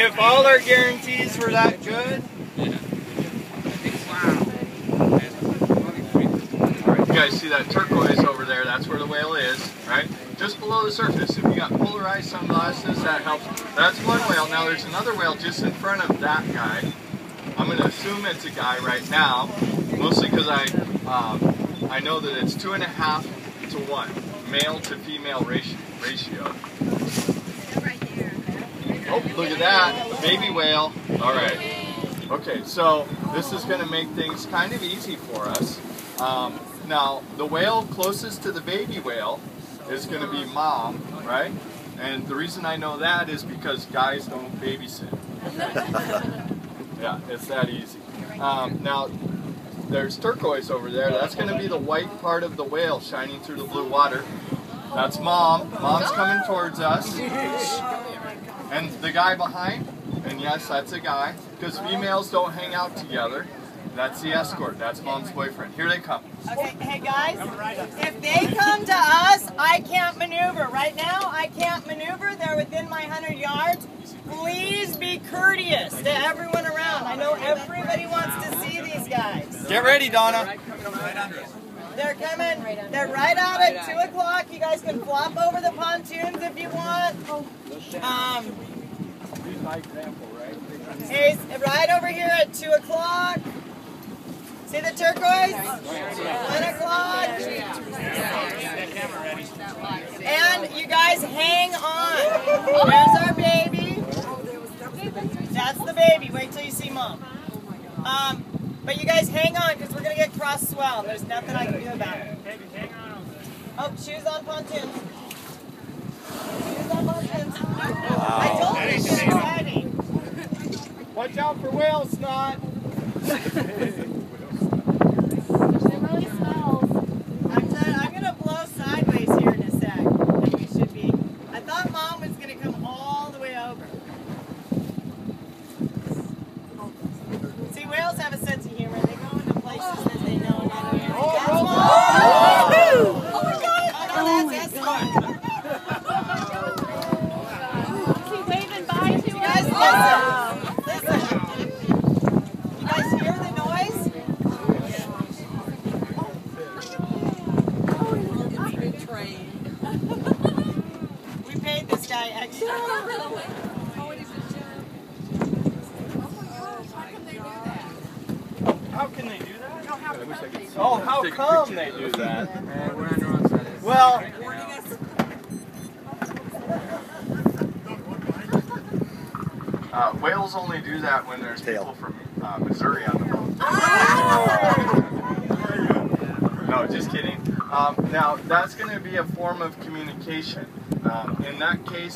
If all our guarantees were that good. Alright, you guys see that turquoise over there? That's where the whale is, right? Just below the surface. If you got polarized sunglasses, that helps. That's one whale. Now there's another whale just in front of that guy. I'm going to assume it's a guy right now, mostly because I know that it's 2.5 to 1, male to female ratio. Oh, look at that, the baby whale. All right. Okay, so this is going to make things kind of easy for us. Now, the whale closest to the baby whale is going to be mom, right? And the reason I know that is because guys don't babysit. Yeah, it's that easy. Now, there's turquoise over there. That's going to be the white part of the whale shining through the blue water. That's mom. Mom's coming towards us. And the guy behind, and yes, that's a guy, because females don't hang out together. That's the escort. That's mom's boyfriend. Here they come. Okay, hey guys, if they come to us, I can't maneuver. Right now, I can't maneuver. They're within my 100 yards. Please be courteous to everyone around. I know everybody wants to see these guys. Get ready, Donna. They're coming. They're right out at 2 o'clock. You guys can flop over the pontoons if you want. He's right over here at 2 o'clock. See the turquoise? 1 o'clock. And you guys hang on. There's our baby. That's the baby. Wait till you see mom. But you guys hang on because we're going to get cross swell. There's nothing I can do about it. Oh, shoes on pontoons. Shoes on pontoons. I told you it's exciting. Watch out for whale snot. I'm going to blow sideways here in a sec. And we should be. I thought mom was going to come all the way over. See, whales have a sense of humor. They go into places that they know. That's mom. Oh my God! Oh no, that's escort. Is he waving bye to us? Listen. You guys hear the noise? We paid this guy extra. How can they do that? Oh, how come they do that? Well, whales only do that when there's people from Missouri on the boat. No, just kidding. Now, that's going to be a form of communication. In that case,